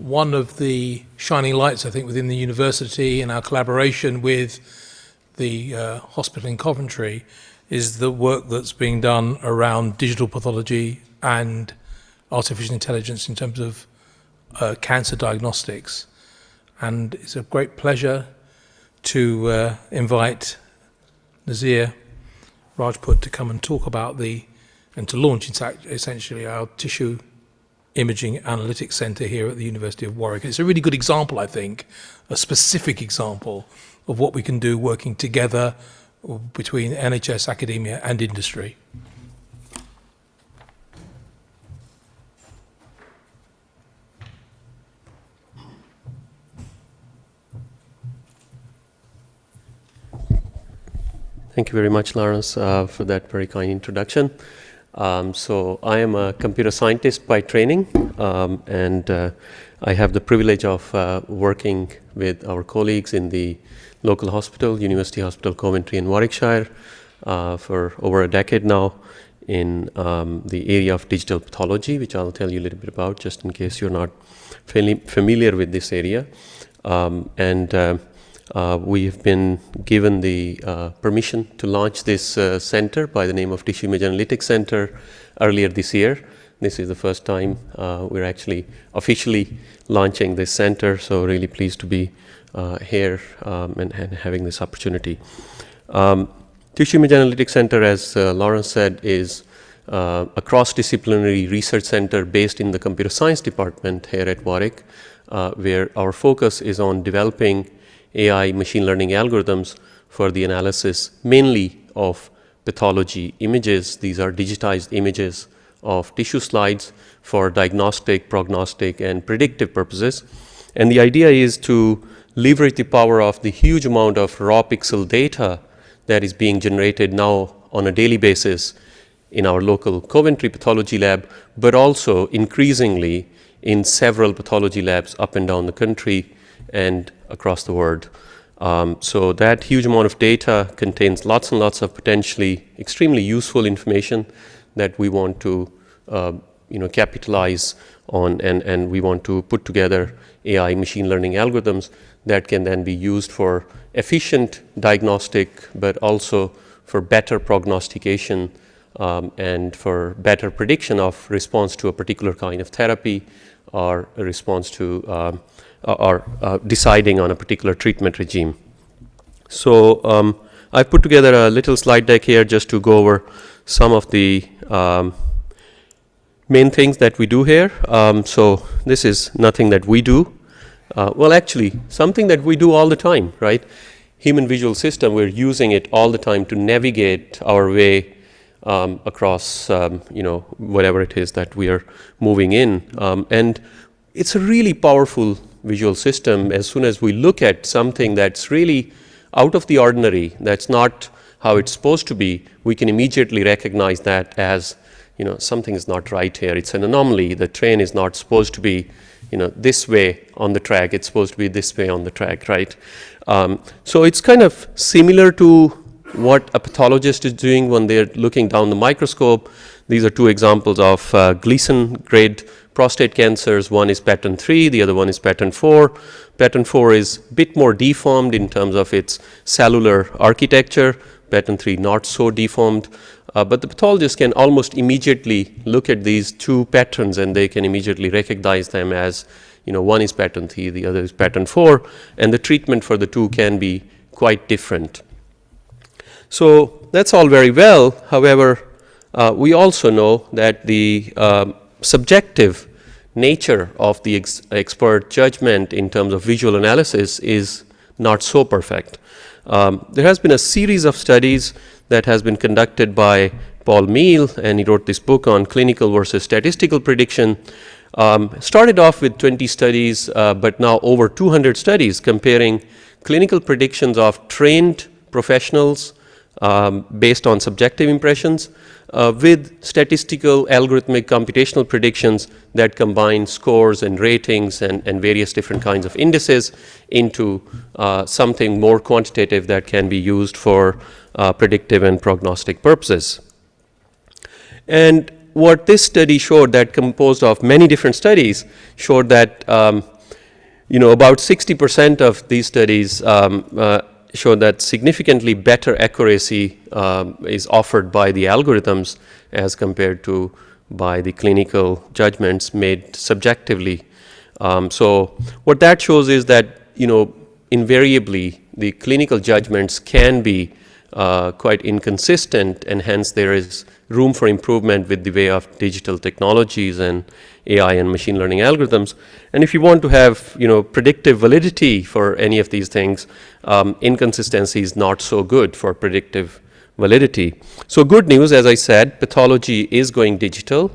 one of the shining lights, I think, within the university and our collaboration with the hospital in Coventry is the work that's being done around digital pathology and artificial intelligence in terms of cancer diagnostics. And it's a great pleasure to invite Nasir Rajpoot to come and talk about and to launch essentially our tissue imaging analytics centre here at the University of Warwick. It's a really good example, I think, a specific example of what we can do working together between NHS, academia and industry. Thank you very much, Lawrence, for that very kind introduction. So I am a computer scientist by training, and I have the privilege of working with our colleagues in the local hospital, University Hospital Coventry in Warwickshire, for over a decade now in the area of digital pathology, which I'll tell you a little bit about just in case you're not familiar with this area. We have been given the permission to launch this center by the name of Tissue Image Analytics Center earlier this year. This is the first time we're actually officially launching this center, so really pleased to be here and having this opportunity. Tissue Image Analytics Center, as Lawrence said, is a cross-disciplinary research center based in the computer science department here at Warwick, where our focus is on developing AI machine learning algorithms for the analysis mainly of pathology images. These are digitized images of tissue slides for diagnostic, prognostic, and predictive purposes. And the idea is to leverage the power of the huge amount of raw pixel data that is being generated now on a daily basis in our local Coventry pathology lab, but also increasingly in several pathology labs up and down the country and across the world. So that huge amount of data contains lots and lots of potentially extremely useful information that we want to capitalize on, and we want to put together AI machine learning algorithms that can then be used for efficient diagnostic, but also for better prognostication and for better prediction of response to a particular kind of therapy or a response to or deciding on a particular treatment regime. So I put together a little slide deck here just to go over some of the main things that we do here. So this is nothing that we do. Well, actually, something that we do all the time, right? Human visual system, we're using it all the time to navigate our way across, whatever it is that we are moving in. And it's a really powerful visual system. As soon as we look at something that's really out of the ordinary, that's not how it's supposed to be, we can immediately recognize that as, something is not right here. It's an anomaly. The train is not supposed to be, this way on the track. It's supposed to be this way on the track, right? So it's kind of similar to what a pathologist is doing when they're looking down the microscope. These are two examples of Gleason grade prostate cancers. One is pattern 3, the other one is pattern 4. Pattern 4 is a bit more deformed in terms of its cellular architecture. Pattern 3 not so deformed. But the pathologist can almost immediately look at these two patterns and they can immediately recognize them as, one is pattern 3, the other is pattern 4, and the treatment for the two can be quite different. So that's all very well. However, we also know that the subjective nature of the expert judgment in terms of visual analysis is not so perfect. There has been a series of studies that has been conducted by Paul Meal, and he wrote this book on clinical versus statistical prediction. Started off with 20 studies, but now over 200 studies comparing clinical predictions of trained professionals based on subjective impressions with statistical algorithmic computational predictions that combine scores and ratings and various different kinds of indices into something more quantitative that can be used for predictive and prognostic purposes. And what this study showed, that composed of many different studies, showed that about 60% of these studies showed that significantly better accuracy is offered by the algorithms as compared to by the clinical judgments made subjectively. So what that shows is that invariably the clinical judgments can be quite inconsistent, and hence there is room for improvement with the way of digital technologies and AI and machine learning algorithms. And if you want to have predictive validity for any of these things, inconsistency is not so good for predictive validity. So good news, as I said, pathology is going digital,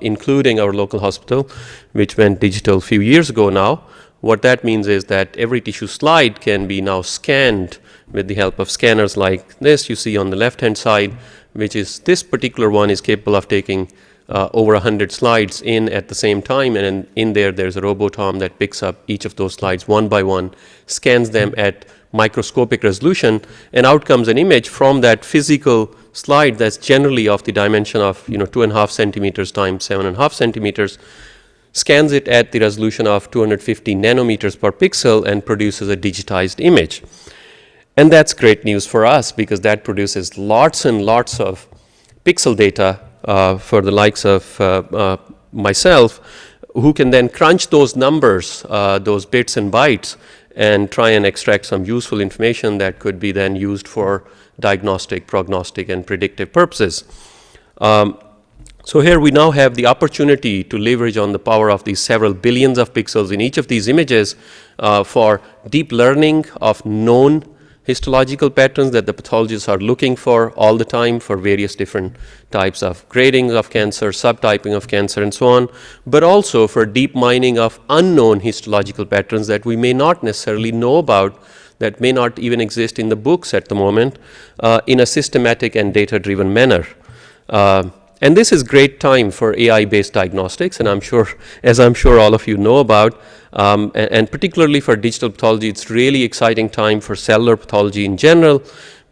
including our local hospital, which went digital a few years ago now. What that means is that every tissue slide can be now scanned with the help of scanners like this you see on the left-hand side, which is this particular one is capable of taking over 100 slides in at the same time, and in there's a robot arm that picks up each of those slides one by one, scans them at microscopic resolution, and out comes an image from that physical slide that's generally of the dimension of 2.5 centimeters times 7.5 centimeters, scans it at the resolution of 250 nanometers per pixel and produces a digitized image. And that's great news for us because that produces lots and lots of pixel data for the likes of myself, who can then crunch those numbers, those bits and bytes, and try and extract some useful information that could be then used for diagnostic, prognostic, and predictive purposes. So here we now have the opportunity to leverage on the power of these several billions of pixels in each of these images for deep learning of known histological patterns that the pathologists are looking for all the time for various different types of grading of cancer, subtyping of cancer, and so on, but also for deep mining of unknown histological patterns that we may not necessarily know about, that may not even exist in the books at the moment, in a systematic and data-driven manner. And this is great time for AI-based diagnostics, and I'm sure all of you know about, and particularly for digital pathology, it's really exciting time for cellular pathology in general,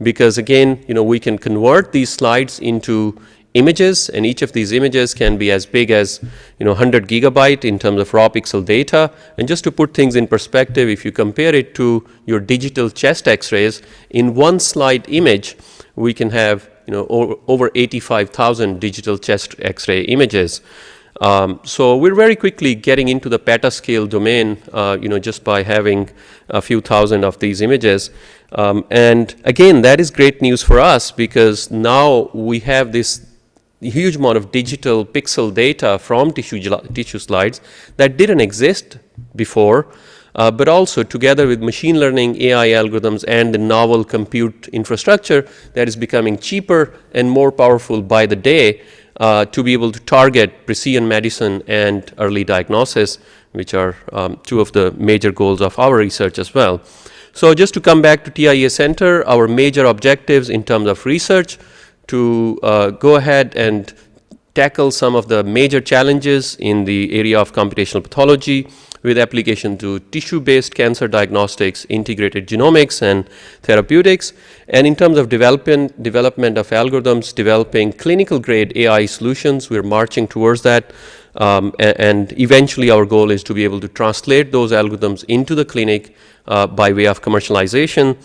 because again, we can convert these slides into images, and each of these images can be as big as 100 gigabyte in terms of raw pixel data. And just to put things in perspective, if you compare it to your digital chest x-rays, in one slide image, we can have over 85,000 digital chest x-ray images. So we're very quickly getting into the petascale domain, just by having a few thousand of these images. And again, that is great news for us because now we have this huge amount of digital pixel data from tissue slides that didn't exist before. But also together with machine learning, AI algorithms, and the novel compute infrastructure that is becoming cheaper and more powerful by the day to be able to target precision medicine and early diagnosis, which are two of the major goals of our research as well. So just to come back to TIA Center, our major objectives in terms of research to go ahead and tackle some of the major challenges in the area of computational pathology, with application to tissue-based cancer diagnostics, integrated genomics, and therapeutics. And in terms of development of algorithms, developing clinical-grade AI solutions, we're marching towards that. And eventually our goal is to be able to translate those algorithms into the clinic by way of commercialization.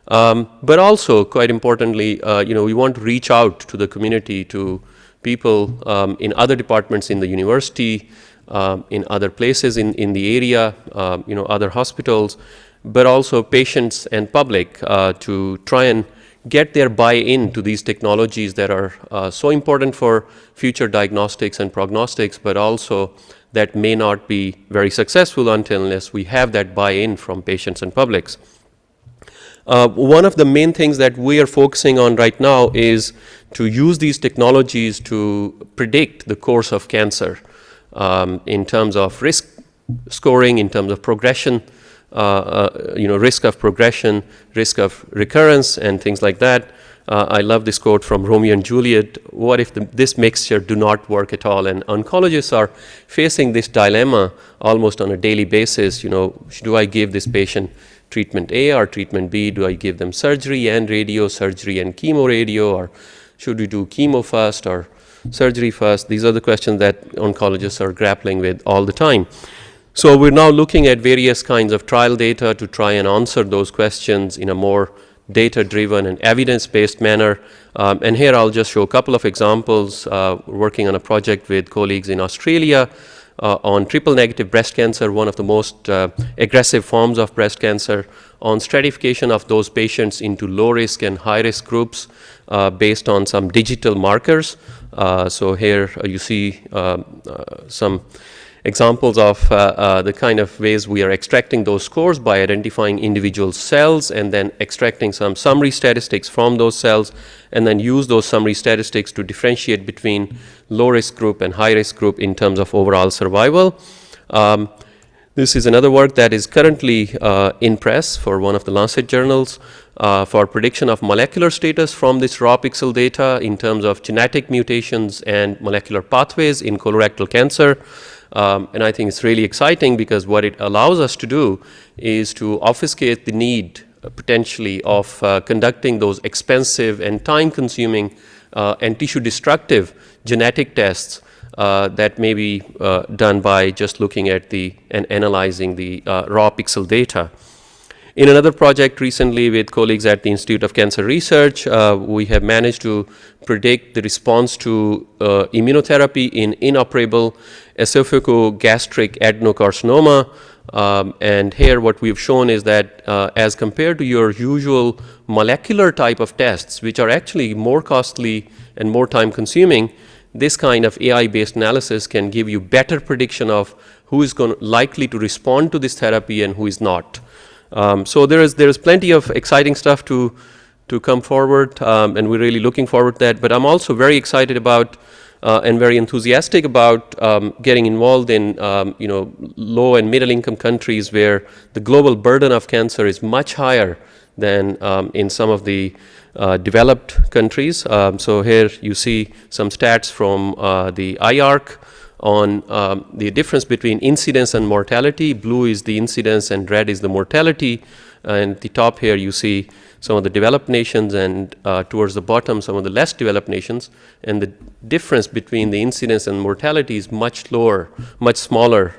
But also, quite importantly, we want to reach out to the community, to people in other departments in the university, in other places in the area, other hospitals, but also patients and public to try and get their buy-in to these technologies that are so important for future diagnostics and prognostics, but also that may not be very successful unless we have that buy-in from patients and publics. One of the main things that we are focusing on right now is to use these technologies to predict the course of cancer. In terms of risk scoring, in terms of progression, risk of progression, risk of recurrence, and things like that. I love this quote from Romeo and Juliet: what if this mixture do not work at all? And oncologists are facing this dilemma almost on a daily basis. Do I give this patient treatment A or treatment B? Do I give them surgery and radio, surgery and chemo radio, or should we do chemo first, or surgery first? These are the questions that oncologists are grappling with all the time. So we're now looking at various kinds of trial data to try and answer those questions in a more data-driven and evidence-based manner. And here I'll just show a couple of examples. We're working on a project with colleagues in Australia on triple-negative breast cancer, one of the most aggressive forms of breast cancer, on stratification of those patients into low-risk and high-risk groups based on some digital markers. So here you see some examples of the kind of ways we are extracting those scores by identifying individual cells and then extracting some summary statistics from those cells, and then use those summary statistics to differentiate between low-risk group and high-risk group in terms of overall survival. This is another work that is currently in press for one of the Lancet journals for prediction of molecular status from this raw pixel data in terms of genetic mutations and molecular pathways in colorectal cancer. And I think it's really exciting because what it allows us to do is to obfuscate the need potentially of conducting those expensive and time-consuming and tissue-destructive genetic tests that may be done by just looking at and analyzing the raw pixel data. In another project recently with colleagues at the Institute of Cancer Research, we have managed to predict the response to immunotherapy in inoperable esophagogastric adenocarcinoma. And here what we've shown is that as compared to your usual molecular type of tests, which are actually more costly and more time consuming, this kind of AI-based analysis can give you better prediction of who is likely to respond to this therapy and who is not. So there is plenty of exciting stuff to come forward, and we're really looking forward to that. But I'm also very excited about and very enthusiastic about getting involved in low and middle income countries where the global burden of cancer is much higher than in some of the developed countries. So here you see some stats from the IARC on the difference between incidence and mortality. Blue is the incidence and red is the mortality. And at the top here you see some of the developed nations, and towards the bottom some of the less developed nations. And the difference between the incidence and mortality is much lower, much smaller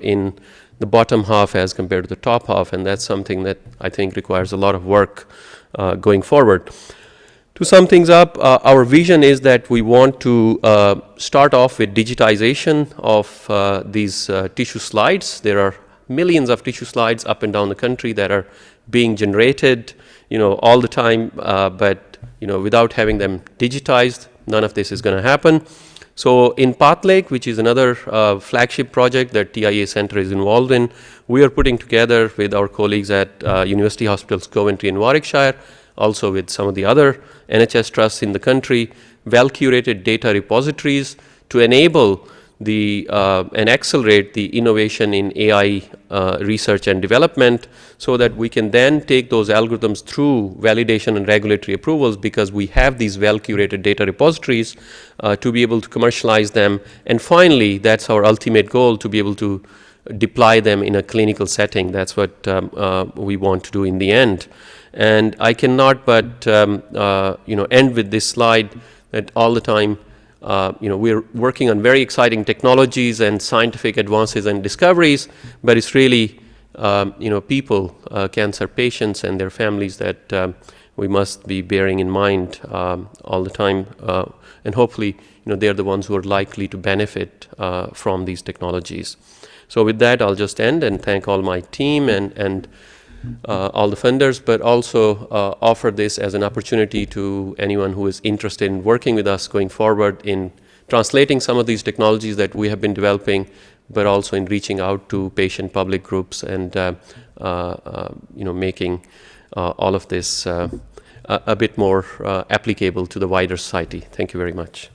in the bottom half as compared to the top half. And that's something that I think requires a lot of work going forward. To sum things up, our vision is that we want to start off with digitization of these tissue slides. There are millions of tissue slides up and down the country that are being generated, all the time, but without having them digitized, none of this is going to happen. So in PathLake, which is another flagship project that TIA Center is involved in, we are putting together with our colleagues at University Hospitals Coventry and Warwickshire, also with some of the other NHS trusts in the country, well-curated data repositories to enable and accelerate the innovation in AI research and development, so that we can then take those algorithms through validation and regulatory approvals, because we have these well-curated data repositories to be able to commercialize them. And finally, that's our ultimate goal, to be able to deploy them in a clinical setting. That's what we want to do in the end. And I cannot but end with this slide that all the time we're working on very exciting technologies and scientific advances and discoveries, but it's really people, cancer patients and their families that we must be bearing in mind all the time, and hopefully they're the ones who are likely to benefit from these technologies. So with that, I'll just end and thank all my team and all the funders, but also offer this as an opportunity to anyone who is interested in working with us going forward in translating some of these technologies that we have been developing, but also in reaching out to patient public groups and making all of this a bit more applicable to the wider society. Thank you very much.